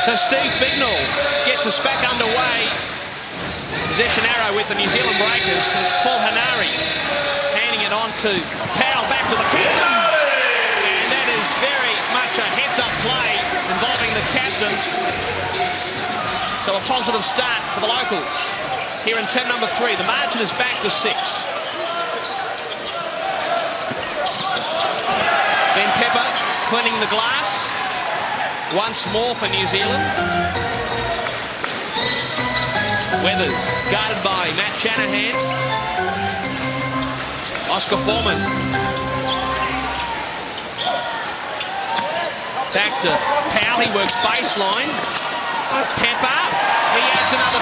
So Steve Bignall gets us back underway. Possession arrow with the New Zealand Breakers. It's Paul Hanari handing it on to Powell, back to the captain. And that is very much a heads-up play involving the captain. So a positive start for the locals here in term number 3. The margin is back to 6. Ben Pepper cleaning the glass once more for New Zealand. Weathers guarded by Matt Shanahan. Oscar Foreman. Back to Powell, he works baseline. Pepper, he adds another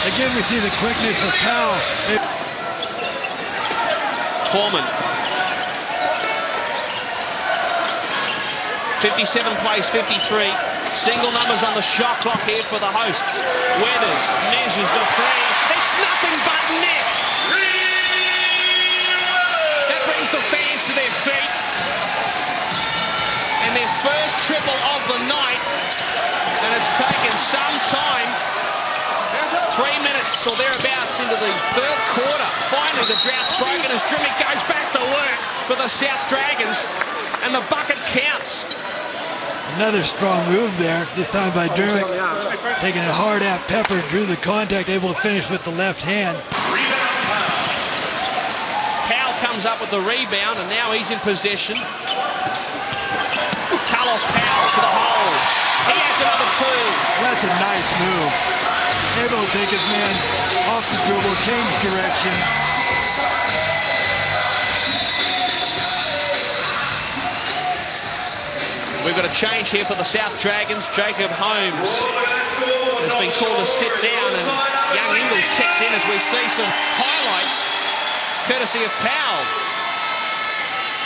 2. Again, we see the quickness of Powell. Foreman. 57 plays 53. Single numbers on the shot clock here for the hosts. Weathers measures the 3. It's nothing but net. That brings the fans to their feet. And their first triple of the night. And it's taken some time. 3 minutes or thereabouts into the third quarter. Finally, the drought's broken as Drimmick goes back to work for the South Dragons. And the bucket counts. Another strong move there, this time by Drimmick. Taking it hard at Pepper, drew the contact, able to finish with the left hand. Powell comes up with the rebound, and now he's in possession. Carlos Powell to the hole. He adds another 2. That's a nice move. Able to take his man off the dribble, change direction. We've got a change here for the South Dragons. Jacob Holmes has been called to sit down, and young Ingles checks in as we see some highlights courtesy of Powell.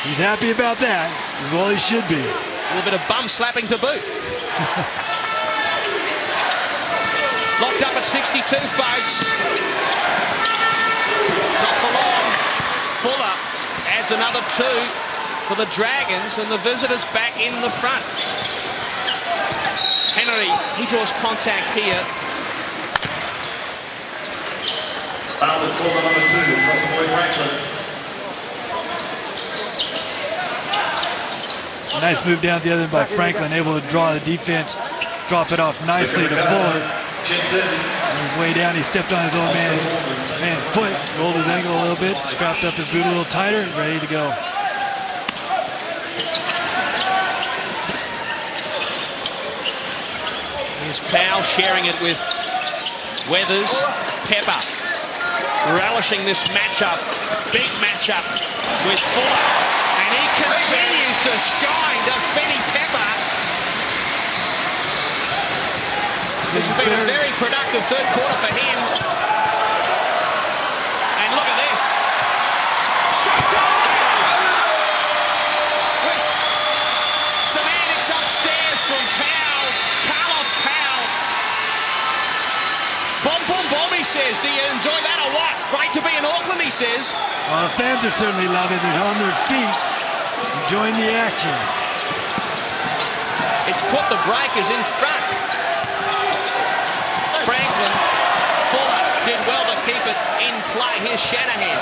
He's happy about that. Well, he should be. A little bit of bum slapping to boot. Locked up at 62, folks. Not for long. Fuller adds another 2 for the Dragons, and the visitors back in the front. Henry, he draws contact here. Foul is called on number 2, Russell Boyd Franklin. Nice move down the other end by Franklin, able to draw the defense, drop it off nicely to Fuller. On his way down, he stepped on his own man's foot, rolled his ankle a little bit, strapped up his boot a little tighter, ready to go. Here's Powell sharing it with Weathers. Pepper relishing this matchup, big matchup with Fuller. And he continues to shine, does Benny Pepper. This has been a very productive third quarter for him. And look at this. Shot time! With some antics upstairs from Powell. Carlos Powell. Boom, boom, boom, he says. Do you enjoy that or what? Great to be in Auckland, he says. Well, the fans are certainly loving it. They're on their feet, enjoying the action. It's put the Breakers in front. Franklin, Fuller did well to keep it in play. Here's Shanahan.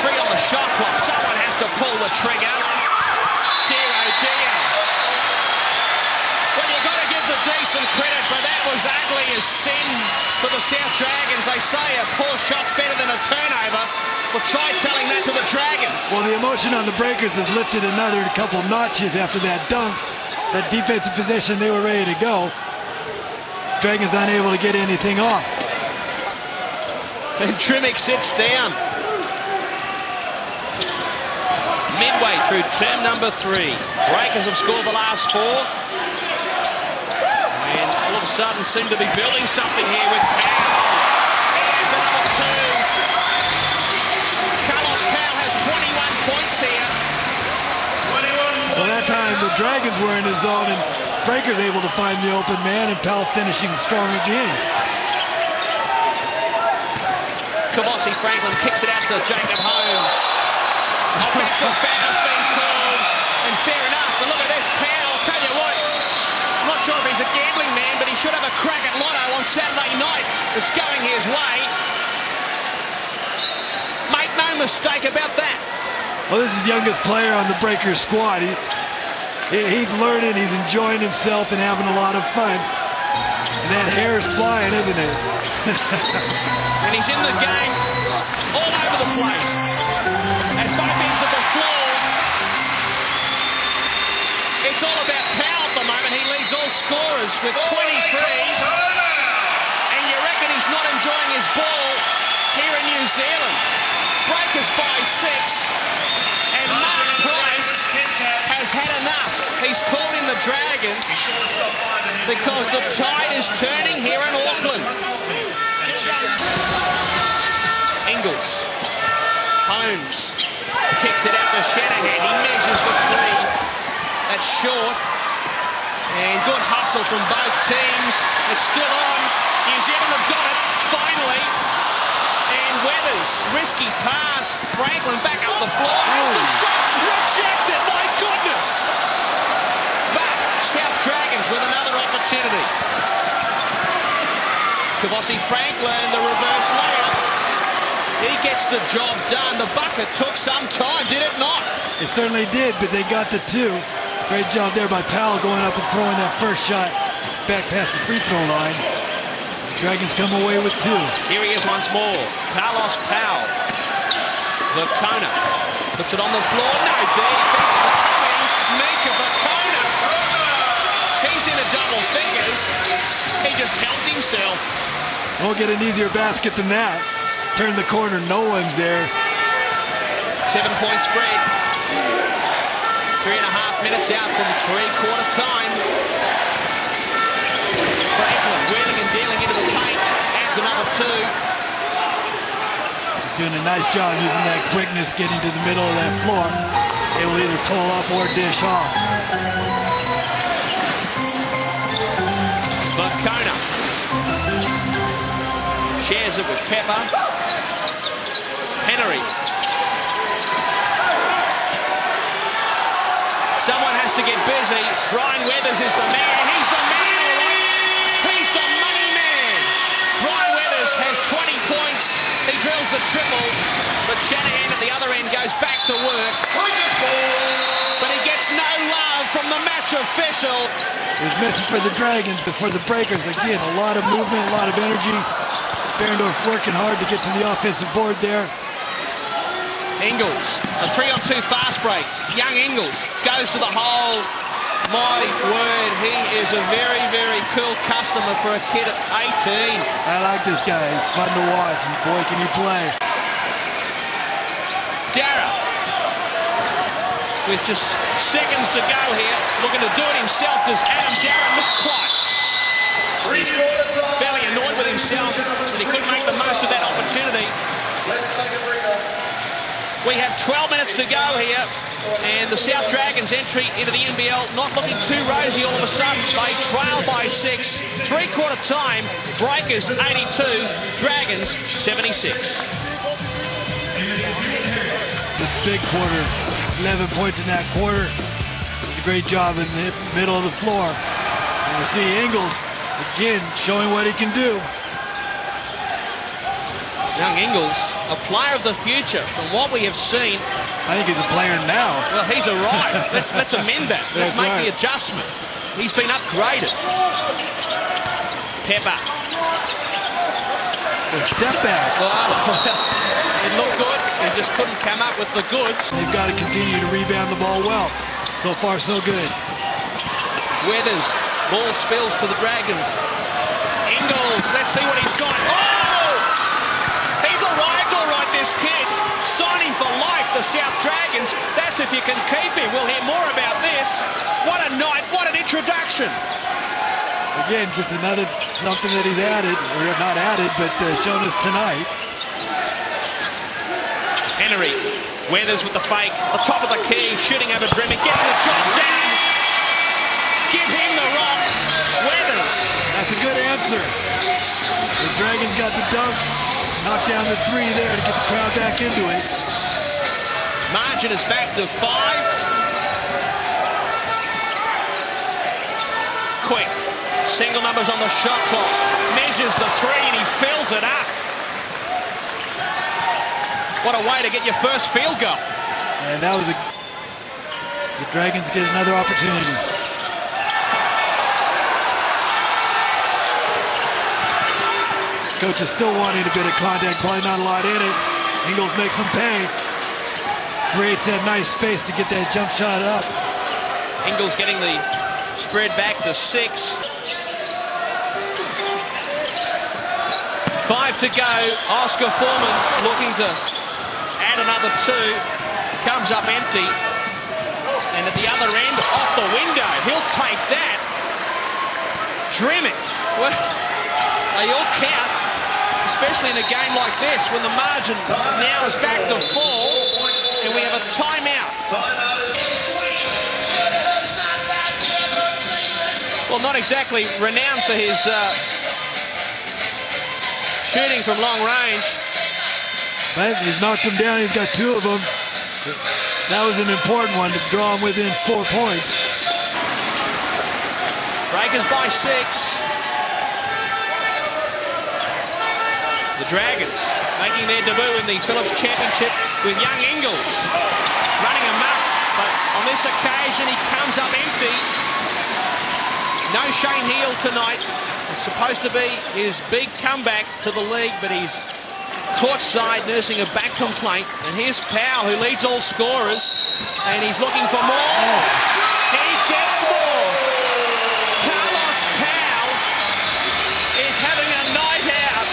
3 on the shot clock. Someone has to pull the trigger. Dear oh dear. Well, you've got to give the D some credit, but that was ugly as sin for the South Dragons. They say a poor shot's better than a turnover. Well, try telling that to the Dragons. Well, the emotion on the Breakers has lifted another couple notches after that dunk. That defensive possession, they were ready to go. Dragons unable to get anything off. And Drimmick sits down. Midway through term number 3. Breakers have scored the last 4. And all of a sudden seem to be building something here with Powell. Here's another 2. Carlos Powell has 21 points here. Well, that time the Dragons were in the zone and Breakers able to find the open man, and Powell finishing strong again. Kavossi Franklin kicks it out to Jacob Holmes. Offensive foul's been called, and fair enough. But look at this, Powell, tell you what, sure if he's a gambling man, but he should have a crack at Lotto on Saturday night. It's going his way. Make no mistake about that. Well, this is the youngest player on the Breakers squad. He's learning, he's enjoying himself and having a lot of fun. And that hair is flying, isn't it? And he's in the game all over the place. At both ends of the floor. It's all about Powell at the moment. He leads all scorers with 23. And you reckon he's not enjoying his ball here in New Zealand. Breakers by 6. And Mark Price has had enough. He's called in the Dragons because the tide is turning here in Auckland. Ingles. Holmes kicks it out to Shanahan. He measures the 3. That's short. And good hustle from both teams. It's still on. New Zealand have got it, finally. And Weathers, risky pass. Franklin back up the floor. Has the shot rejected, my goodness. But South Dragons with another opportunity. Kavossi Franklin, the reverse layup. He gets the job done. The bucket took some time, did it not? It certainly did, but they got the 2. Great job there by Powell going up and throwing that first shot back past the free throw line. Dragons come away with 2. Here he is once more. Carlos Powell. Vakona puts it on the floor. No defense for coming. Mika Vakona. He's in a double figures. He just helped himself. Won't get an easier basket than that. Turn the corner, no one's there. 7-point spread. 3.5 minutes out from three-quarter time. Franklin wheeling and dealing into the paint. Adds another 2. He's doing a nice job using that quickness, getting to the middle of that floor. They will either pull up or dish off. Vakona. Shares it with Pepper. Henry. Someone has to get busy. Brian Weathers is the man. He's the man, all right. He's the money man. Brian Weathers has 20 points. He drills the triple. But Shanahan at the other end goes back to work. But he gets no love from the match official. It was messy for the Dragons, but for the Breakers, again, a lot of movement, a lot of energy. Berendorf working hard to get to the offensive board there. Ingles, a 3-on-2 fast break. Young Ingles goes to the hole. My word, he is a very, very cool customer for a kid at 18. I like this guy. He's fun to watch, and boy, can he play. Dara, with just seconds to go here, looking to do it himself. Does Adam Dara look quite? Fairly annoyed with himself, but he couldn't make the most of that opportunity. Let's take a breather. We have 12 minutes to go here, and the South Dragons entry into the NBL not looking too rosy all of a sudden. They trail by 6, three-quarter time. Breakers 82, Dragons 76. The big quarter, 11 points in that quarter. It's a great job in the middle of the floor. And we see Ingles again showing what he can do. Young Ingles, a player of the future from what we have seen. I think he's a player now. Well, he's arrived. Let's amend that. Let's make the adjustment. He's been upgraded. Pepper. The step back. Oh, it looked good. He just couldn't come up with the goods. They've got to continue to rebound the ball well. So far, so good. Weathers. Ball spills to the Dragons. Ingles. Let's see what he's got. Oh! He's arrived all right, this kid. Signing for life, the South Dragons. That's if you can keep him. We'll hear more about this. What a night. What an introduction. Again, just another something that he's added, or not added, but shown us tonight. Henry. Weathers with the fake. The top of the key. Shooting over Dreaming. Getting the job down. Give him the rock. Weathers. That's a good answer. The Dragons got the dunk. Knocked down the 3 there to get the crowd back into it. Margin is back to 5. quick. Single numbers on the shot clock. Measures the three and he fills it up. What a way to get your first field goal. And that was the Dragons get another opportunity. Coach is still wanting a bit of contact, probably not a lot in it. Ingles makes him pay. Creates that nice space to get that jump shot up. Ingles getting the spread back to 6. 5 to go. Oscar Foreman looking to add another 2. Comes up empty. And at the other end, off the window. He'll take that. Dreaming. Well, they all count, especially in a game like this when the margin now is back to 4 and we have a timeout. Well, not exactly renowned for his shooting from long range. But he's knocked him down. He's got 2 of them. That was an important one to draw him within 4 points. Breakers by 6. The Dragons making their debut in the Phillips Championship with young Ingles running amok, but on this occasion he comes up empty. No Shane Heal tonight. It's supposed to be his big comeback to the league, but he's courtside nursing a back complaint. And here's Powell, who leads all scorers, and he's looking for more. He gets more. Carlos Powell is having a night out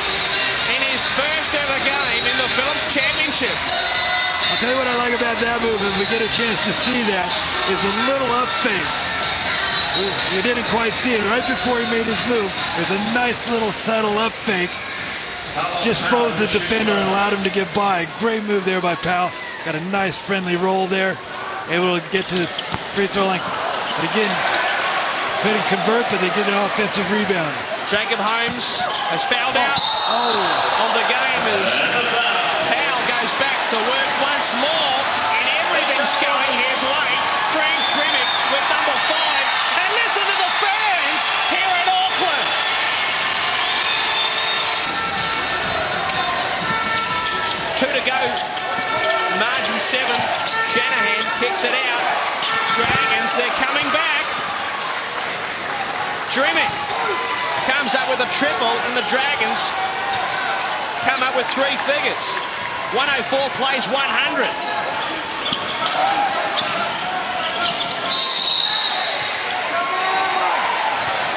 in his first ever game in the Phillips Championship. I'll tell you what I like about that move, if we get a chance to see that, is a little up fake. You didn't quite see it right before he made his move. There's a nice little subtle up fake. Just froze the defender and allowed him to get by. Great move there by Powell. Got a nice friendly roll there. Able to get to the free throw line. But again, couldn't convert, but they get an offensive rebound. Jacob Holmes has fouled out on the game as Powell goes back to work once more, and everything's going his way. Frank Grimmick with number 5. And listen to the fans here in Auckland. Two to go. Margin 7. Shanahan kicks it out. Dragons, they're coming back. Grimmick comes up with a triple, and the Dragons come up with 3 figures. 104 plays 100.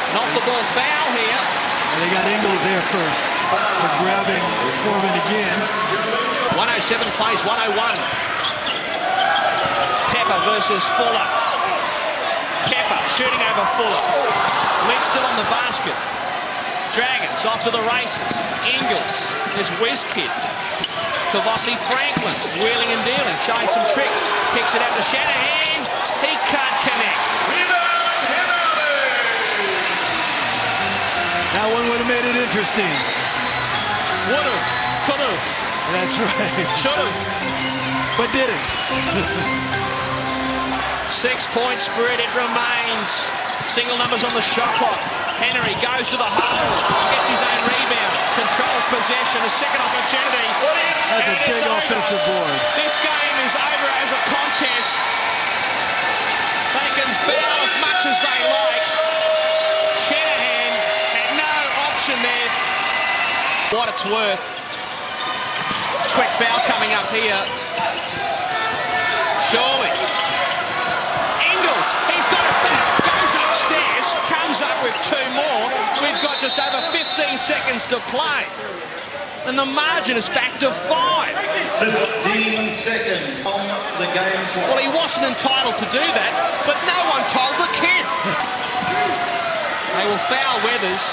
An off-the-ball foul here. And they got Ingles there for grabbing Foreman again. 107 plays 101. Pepper versus Fuller. Pepper shooting over Fuller. Lid still on the basket. Dragons off to the races. Ingles, there's Wizkid. Kavossi Franklin wheeling and dealing, showing some tricks. Kicks it out to Shanahan. He can't connect. That one would have made it interesting. Would have, could have. That's right. Should have. But didn't. 6-point spread, it remains. Single numbers on the shot clock. Henry goes to the hole, gets his own rebound, controls possession, a second opportunity. That's a big offensive board. This game is over as a contest. They can foul as much as they like. Shanahan had no option there. What it's worth. Quick foul coming up here. Surely. Ingles, he's got it back, goes upstairs, comes up with 2 more. We've got just over 15 seconds to play. And the margin is back to 5. 15 seconds on the game clock. Well, he wasn't entitled to do that, but no one told the kid. They will foul Weathers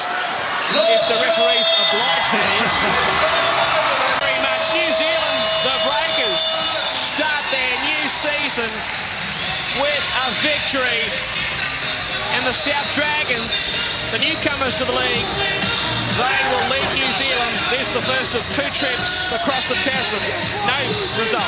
if the referees oblige to this. Very much. New Zealand, the Breakers, start their new season with a victory. And the South Dragons, the newcomers to the league, they will lead New Zealand. This is the first of 2 trips across the Tasman. No result.